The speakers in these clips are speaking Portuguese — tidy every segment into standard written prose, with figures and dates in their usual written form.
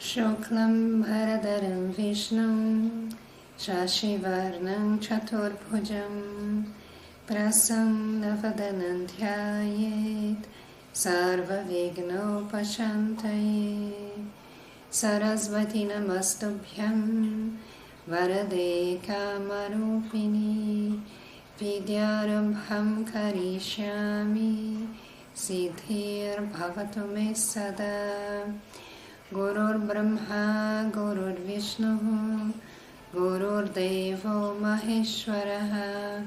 Shuklam Bharadaram Vishnum Shashivarnam Chaturbhujam Prasannavadanam Dhyayet Sarva Vignopashantaye Sarasvati Namastubhyam Varade Kamarupini Vidyarambham Karishyami Siddhir Bhavatu Me Sada Gurur Brahma Gurur Vishnu Gurur Devo Maheshwaraha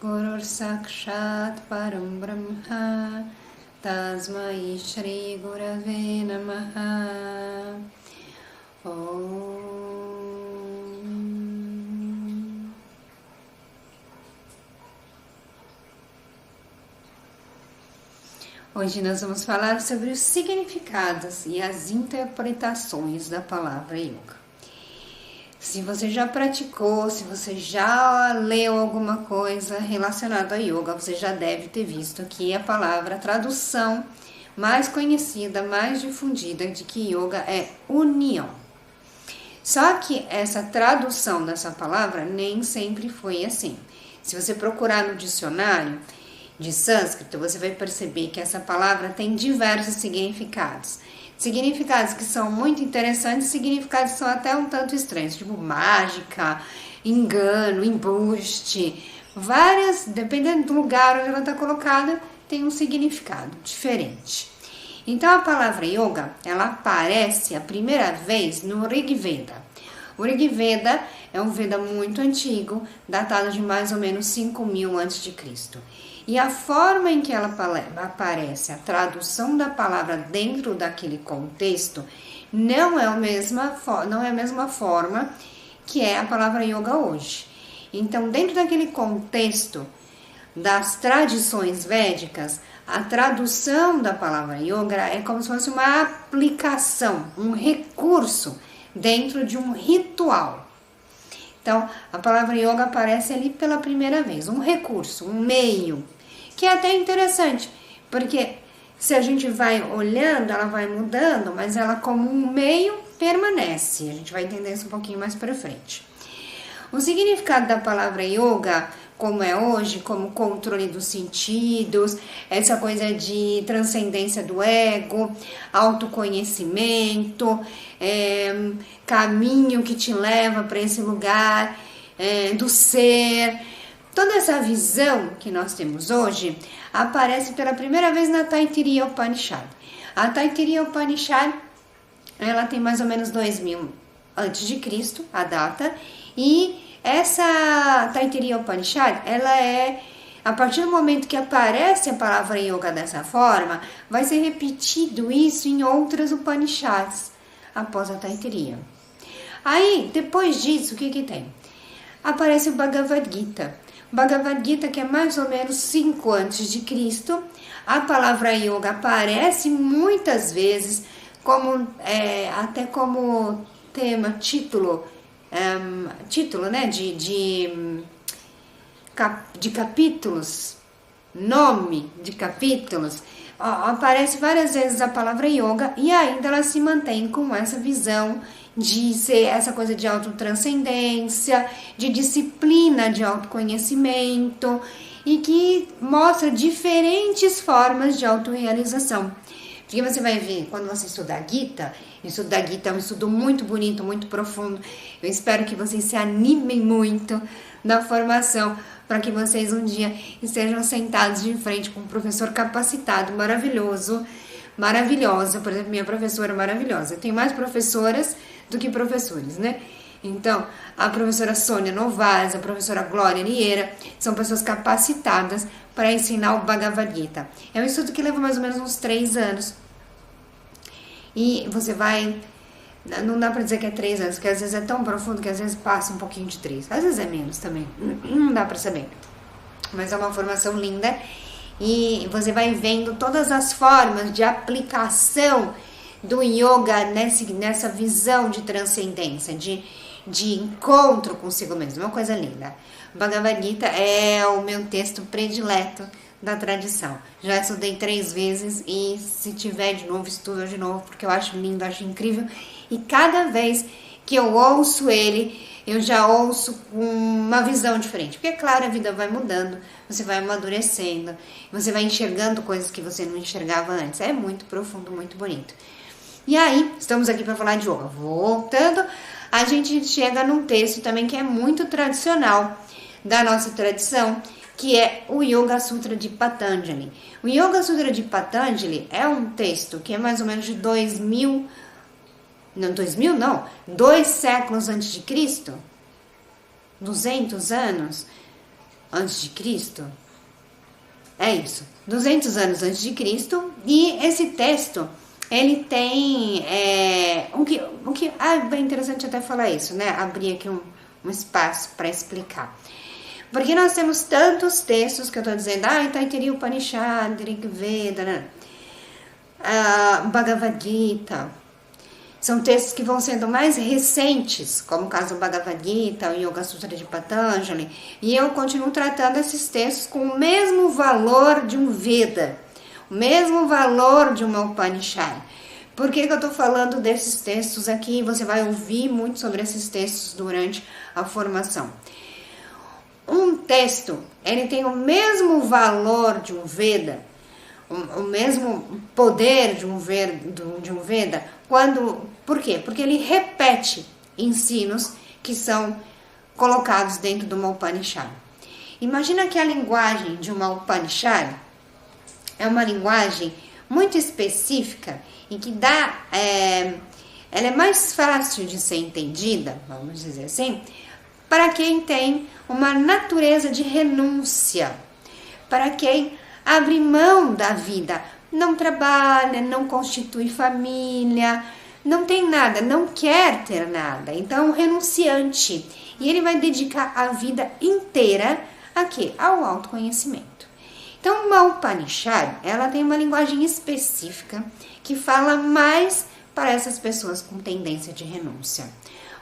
Gurur Sakshat Param Brahma Tasmai Shri Gurave Namaha. Om. Hoje nós vamos falar sobre os significados e as interpretações da palavra yoga. Se você já praticou, se você já leu alguma coisa relacionada a yoga, você já deve ter visto que a palavra, a tradução mais conhecida, mais difundida de que yoga é união. Só que essa tradução dessa palavra nem sempre foi assim. Se você procurar no dicionário de sânscrito, você vai perceber que essa palavra tem diversos significados. Significados que são muito interessantes, significados que são até um tanto estranhos, tipo mágica, engano, embuste, várias, dependendo do lugar onde ela está colocada, tem um significado diferente. Então a palavra yoga, ela aparece a primeira vez no Rig Veda. O Rig Veda é um Veda muito antigo, datado de mais ou menos 5.000 a.C. E a forma em que ela aparece, a tradução da palavra dentro daquele contexto, não é a mesma forma que é a palavra yoga hoje. Então, dentro daquele contexto das tradições védicas, a tradução da palavra yoga é como se fosse uma aplicação, um recurso dentro de um ritual. Então, a palavra yoga aparece ali pela primeira vez, um recurso, um meio, que é até interessante, porque se a gente vai olhando, ela vai mudando, mas ela como um meio permanece. A gente vai entender isso um pouquinho mais para frente. O significado da palavra yoga, como é hoje, como controle dos sentidos, essa coisa de transcendência do ego, autoconhecimento, caminho que te leva para esse lugar do ser. Toda essa visão que nós temos hoje aparece pela primeira vez na Taittiriya Upanishad. A Taittiriya Upanishad, ela tem mais ou menos 2000 a.C., a data, e essa Taittiriya Upanishad, ela é, a partir do momento que aparece a palavra yoga dessa forma, vai ser repetido isso em outras Upanishads após a Taittiriya. Aí, depois disso, o que tem? Aparece o Bhagavad Gita. Bhagavad Gita, que é mais ou menos 5 a.C., a palavra yoga aparece muitas vezes como, até como tema, título, né, de capítulos, nome de capítulos. Aparece várias vezes a palavra yoga e ainda ela se mantém com essa visão de ser essa coisa de autotranscendência, de disciplina, de autoconhecimento e que mostra diferentes formas de autorrealização. Porque você vai ver, quando você estudar Gita é um estudo muito bonito, muito profundo. Eu espero que vocês se animem muito na formação, para que vocês um dia estejam sentados de frente com um professor capacitado, maravilhosa. Por exemplo, minha professora é maravilhosa. Eu tenho mais professoras do que professores, né? Então, a professora Sônia Novaes, a professora Glória Lieira, são pessoas capacitadas para ensinar o Bhagavad Gita. É um estudo que leva mais ou menos uns 3 anos. E você vai... Não dá para dizer que é 3 anos, porque às vezes é tão profundo que às vezes passa um pouquinho de 3. Às vezes é menos também. Não dá para saber. Mas é uma formação linda. E você vai vendo todas as formas de aplicação do yoga nessa visão de transcendência, de encontro consigo mesmo. É uma coisa linda. Bhagavad Gita é o meu texto predileto da tradição. Já estudei 3 vezes e se tiver de novo, estudo de novo, porque eu acho lindo, acho incrível. E cada vez que eu ouço ele, eu já ouço com uma visão diferente. Porque, claro, a vida vai mudando, você vai amadurecendo, você vai enxergando coisas que você não enxergava antes. É muito profundo, muito bonito. E aí, estamos aqui para falar de yoga. Voltando, a gente chega num texto também que é muito tradicional da nossa tradição, que é o Yoga Sutra de Patanjali. O Yoga Sutra de Patanjali é um texto que é mais ou menos de 2 séculos antes de Cristo, 200 anos antes de Cristo, é isso, 200 anos antes de Cristo, e esse texto, ele tem, bem interessante até falar isso, né, abrir aqui um espaço para explicar. Porque nós temos tantos textos que eu estou dizendo, Taittiriya Upanishad, Rig Veda, Bhagavad Gita. São textos que vão sendo mais recentes, como o caso do Bhagavad Gita, o Yoga Sutra de Patanjali. E eu continuo tratando esses textos com o mesmo valor de um Veda, o mesmo valor de uma Upanishad. Por que eu estou falando desses textos aqui? Você vai ouvir muito sobre esses textos durante a formação. Um texto, ele tem o mesmo valor de um Veda, o mesmo poder de um Veda, por quê? Porque ele repete ensinos que são colocados dentro de uma Upanishad. Imagina que a linguagem de uma Upanishad é uma linguagem muito específica e que ela é mais fácil de ser entendida, vamos dizer assim, para quem tem uma natureza de renúncia, para quem abre mão da vida, não trabalha, não constitui família, não tem nada, não quer ter nada, então é um renunciante, e ele vai dedicar a vida inteira a quê? Ao autoconhecimento. Então uma Upanishad, ela tem uma linguagem específica que fala mais para essas pessoas com tendência de renúncia.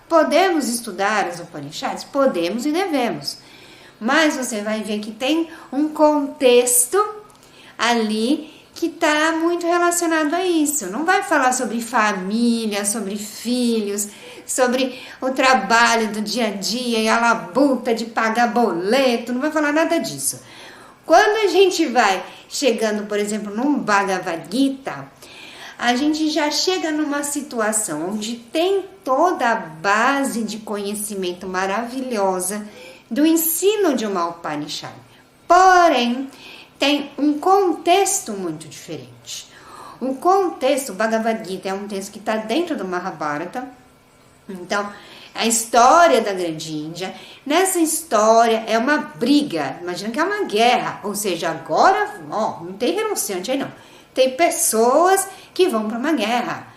Podemos estudar as Upanishads? Podemos e devemos. Mas você vai ver que tem um contexto ali que está muito relacionado a isso. Não vai falar sobre família, sobre filhos, sobre o trabalho do dia a dia e a labuta de pagar boleto. Não vai falar nada disso. Quando a gente vai chegando, por exemplo, num Bhagavad Gita, a gente já chega numa situação onde tem toda a base de conhecimento maravilhosa do ensino de uma Upanishad. Porém, tem um contexto muito diferente. O contexto, o Bhagavad Gita é um texto que está dentro do Mahabharata. Então, a história da Grande Índia, nessa história é uma briga, imagina que é uma guerra, ou seja, agora não tem renunciante aí não. Tem pessoas que vão para uma guerra.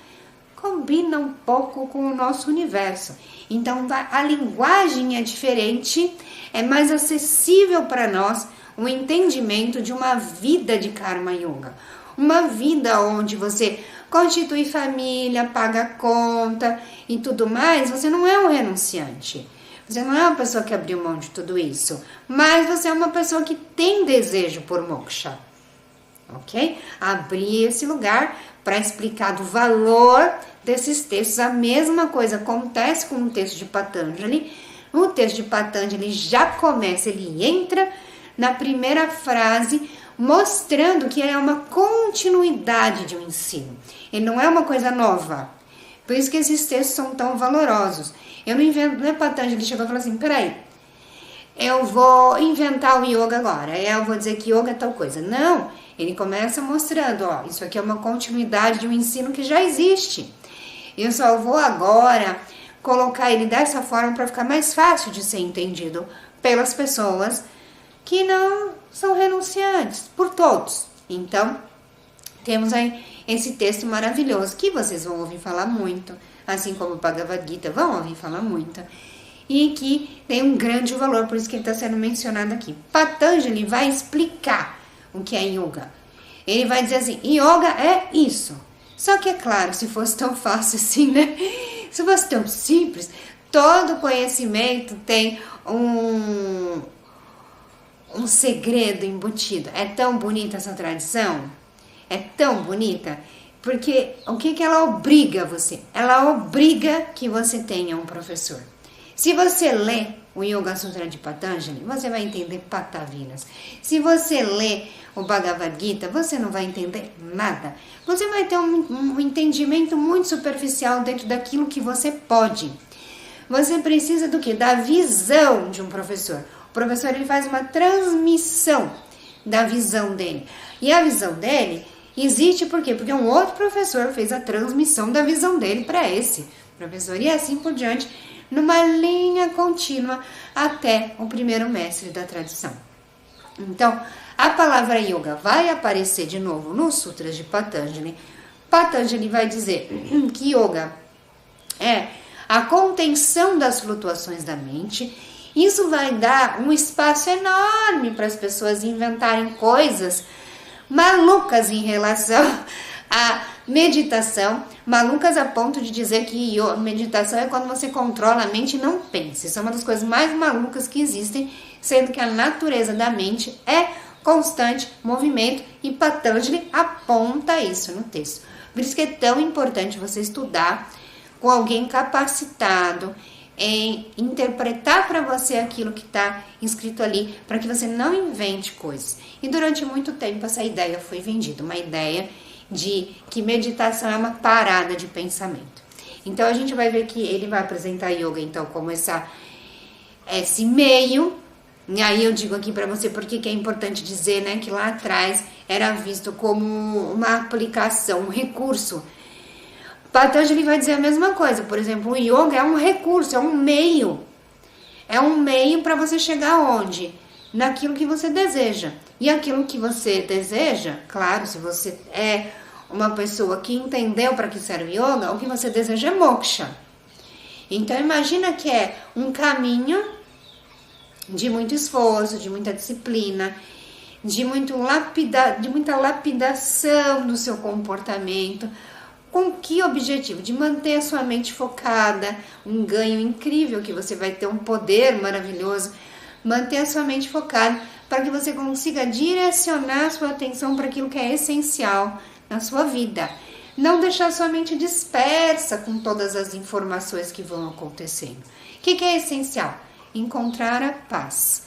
Combina um pouco com o nosso universo. Então, a linguagem é diferente, é mais acessível para nós o entendimento de uma vida de Karma Yoga. Uma vida onde você constitui família, paga conta e tudo mais. Você não é um renunciante. Você não é uma pessoa que abriu mão de tudo isso. Mas você é uma pessoa que tem desejo por moksha. Ok? Abrir esse lugar para explicar do valor desses textos. A mesma coisa acontece com o texto de Patanjali. O texto de Patanjali já começa, ele entra na primeira frase, mostrando que é uma continuidade de um ensino. Ele não é uma coisa nova. Por isso que esses textos são tão valorosos. Eu não invento, não é Patanjali chegou e falou assim, peraí, eu vou inventar o yoga agora, eu vou dizer que yoga é tal coisa. Não, ele começa mostrando, isso aqui é uma continuidade de um ensino que já existe. Eu só vou agora colocar ele dessa forma para ficar mais fácil de ser entendido pelas pessoas que não são renunciantes, por todos. Então, temos aí esse texto maravilhoso que vocês vão ouvir falar muito, assim como o Bhagavad Gita vão ouvir falar muito, e que tem um grande valor, por isso que ele está sendo mencionado aqui. Patanjali vai explicar o que é yoga. Ele vai dizer assim, yoga é isso. Só que é claro, se fosse tão fácil assim, né? Se fosse tão simples, todo conhecimento tem um segredo embutido. É tão bonita essa tradição, é tão bonita, porque o que ela obriga você? Ela obriga que você tenha um professor. Se você lê o Yoga Sutra de Patanjali, você vai entender patavinas. Se você lê o Bhagavad Gita, você não vai entender nada. Você vai ter um entendimento muito superficial dentro daquilo que você pode. Você precisa do quê? Da visão de um professor. O professor ele faz uma transmissão da visão dele. E a visão dele existe por quê? Porque um outro professor fez a transmissão da visão dele para esse professor. E assim por diante, numa linha contínua até o primeiro mestre da tradição. Então, a palavra yoga vai aparecer de novo nos sutras de Patanjali. Patanjali vai dizer que yoga é a contenção das flutuações da mente. Isso vai dar um espaço enorme para as pessoas inventarem coisas malucas em relação à meditação, malucas a ponto de dizer que meditação é quando você controla a mente e não pensa. Isso é uma das coisas mais malucas que existem, sendo que a natureza da mente é constante movimento e Patanjali aponta isso no texto. Por isso que é tão importante você estudar com alguém capacitado em interpretar para você aquilo que está escrito ali, para que você não invente coisas. E durante muito tempo essa ideia foi vendida, uma ideia de que meditação é uma parada de pensamento. Então a gente vai ver que ele vai apresentar yoga então como esse meio. E aí eu digo aqui para você porque que é importante dizer, né, que lá atrás era visto como uma aplicação, um recurso. Patanjali vai dizer a mesma coisa. Por exemplo, o yoga é um recurso, é um meio. É um meio para você chegar onde? Naquilo que você deseja. E aquilo que você deseja, claro, se você é uma pessoa que entendeu para que serve yoga, o que você deseja é moksha. Então imagina que é um caminho de muito esforço, de muita disciplina, de muita lapidação do seu comportamento. Com que objetivo? De manter a sua mente focada, um ganho incrível que você vai ter, um poder maravilhoso. Manter a sua mente focada para que você consiga direcionar a sua atenção para aquilo que é essencial na sua vida. Não deixar sua mente dispersa com todas as informações que vão acontecendo. O que é essencial? Encontrar a paz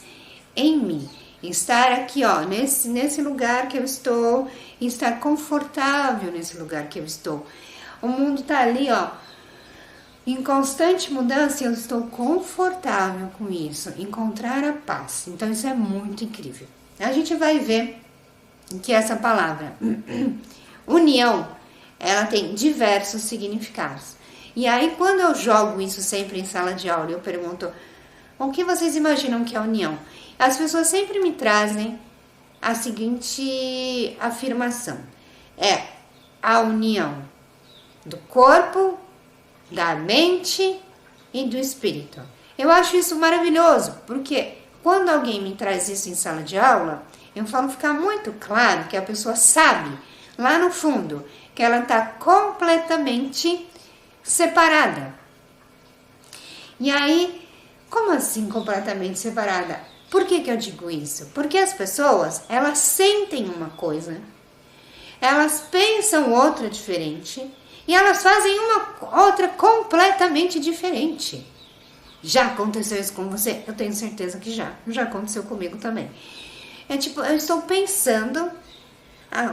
em mim. Estar aqui, ó, nesse lugar que eu estou, estar confortável nesse lugar que eu estou. O mundo tá ali, ó, em constante mudança, eu estou confortável com isso. Encontrar a paz. Então isso é muito incrível. A gente vai ver que essa palavra união, ela tem diversos significados. E aí quando eu jogo isso sempre em sala de aula, eu pergunto: o que vocês imaginam que é união? As pessoas sempre me trazem a seguinte afirmação: é a união do corpo, da mente e do espírito. Eu acho isso maravilhoso, porque quando alguém me traz isso em sala de aula, eu falo ficar muito claro que a pessoa sabe, lá no fundo, que ela está completamente separada. E aí, como assim completamente separada? Por que eu digo isso? Porque as pessoas, elas sentem uma coisa, elas pensam outra diferente e elas fazem uma outra completamente diferente. Já aconteceu isso com você? Eu tenho certeza que já aconteceu comigo também. É tipo, eu estou pensando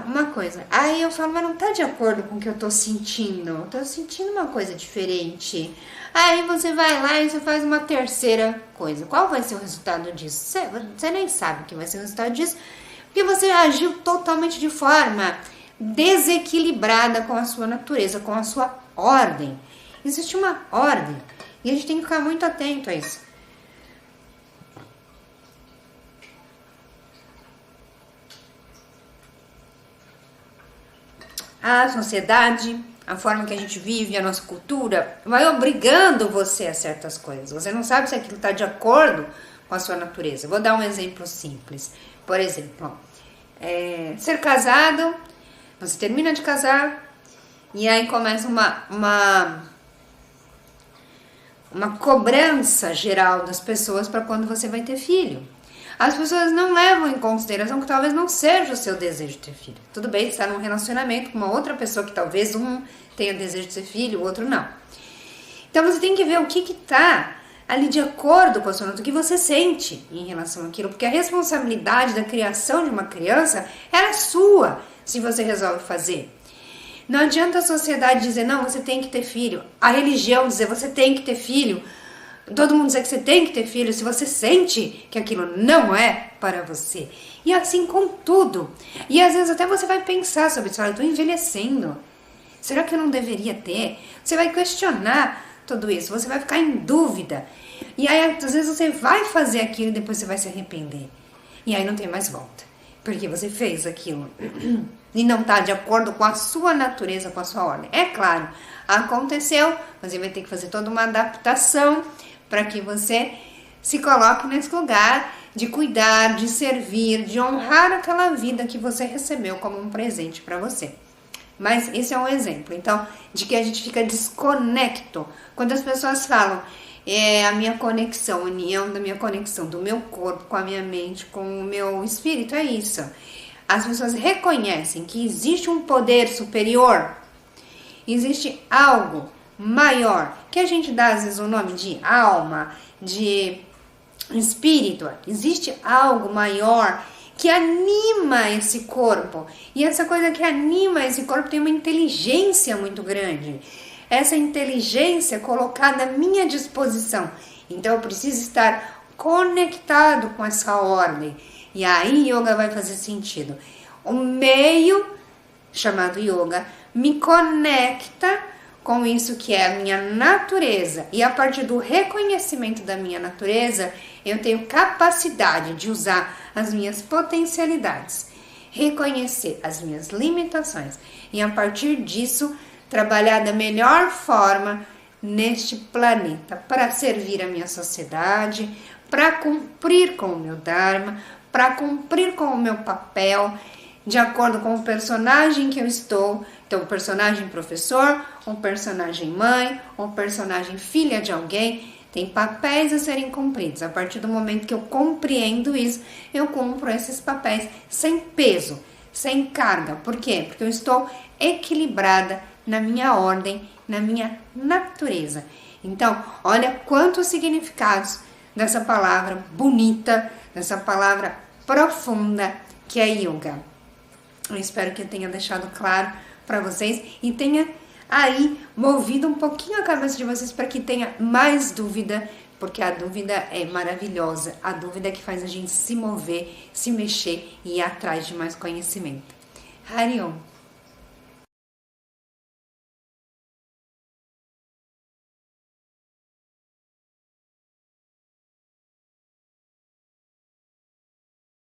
uma coisa, aí eu falo, mas não tá de acordo com o que eu tô sentindo, eu tô sentindo uma coisa diferente. Aí você vai lá e você faz uma terceira coisa. Qual vai ser o resultado disso? Você nem sabe o que vai ser o resultado disso, porque você agiu totalmente de forma desequilibrada com a sua natureza, com a sua ordem. Existe uma ordem e a gente tem que ficar muito atento a isso. A sociedade, a forma que a gente vive, a nossa cultura, vai obrigando você a certas coisas. Você não sabe se aquilo está de acordo com a sua natureza. Vou dar um exemplo simples. Por exemplo, ser casado, você termina de casar e aí começa uma cobrança geral das pessoas para quando você vai ter filho. as pessoas não levam em consideração que talvez não seja o seu desejo de ter filho. Tudo bem, você está num relacionamento com uma outra pessoa que talvez um tenha desejo de ter filho, o outro não. Então você tem que ver o que está ali de acordo com a sua natureza, o que você sente em relação àquilo, porque a responsabilidade da criação de uma criança é sua, se você resolve fazer. Não adianta a sociedade dizer, não, você tem que ter filho, a religião dizer, você tem que ter filho, todo mundo dizer que você tem que ter filho, se você sente que aquilo não é para você. E assim com tudo. E às vezes até você vai pensar sobre isso, eu estou envelhecendo, será que eu não deveria ter? Você vai questionar tudo isso, você vai ficar em dúvida. E aí, às vezes, você vai fazer aquilo e depois você vai se arrepender. E aí não tem mais volta. Porque você fez aquilo e não está de acordo com a sua natureza, com a sua ordem. É claro, aconteceu, você vai ter que fazer toda uma adaptação para que você se coloque nesse lugar de cuidar, de servir, de honrar aquela vida que você recebeu como um presente para você. Mas esse é um exemplo, então, de que a gente fica desconecto. Quando as pessoas falam, a minha conexão, a união da minha conexão do meu corpo com a minha mente, com o meu espírito, é isso. As pessoas reconhecem que existe um poder superior, existe algo maior, que a gente dá às vezes o nome de alma, de espírito, existe algo maior que anima esse corpo. E essa coisa que anima esse corpo tem uma inteligência muito grande. Essa inteligência colocada à minha disposição. Então eu preciso estar conectado com essa ordem. E aí yoga vai fazer sentido. O meio, chamado yoga, me conecta com isso que é a minha natureza. E a partir do reconhecimento da minha natureza, eu tenho capacidade de usar as minhas potencialidades, reconhecer as minhas limitações e a partir disso trabalhar da melhor forma neste planeta para servir a minha sociedade, para cumprir com o meu dharma, para cumprir com o meu papel de acordo com o personagem que eu estou. Então, um personagem professor, um personagem mãe, um personagem filha de alguém, tem papéis a serem cumpridos. A partir do momento que eu compreendo isso, eu cumpro esses papéis sem peso, sem carga. Por quê? Porque eu estou equilibrada na minha ordem, na minha natureza. Então, olha quantos significados dessa palavra bonita, dessa palavra profunda que é yoga. Eu espero que eu tenha deixado claro para vocês e tenha aí movido um pouquinho a cabeça de vocês para que tenha mais dúvida, porque a dúvida é maravilhosa, a dúvida é que faz a gente se mover, se mexer e ir atrás de mais conhecimento. Hariom.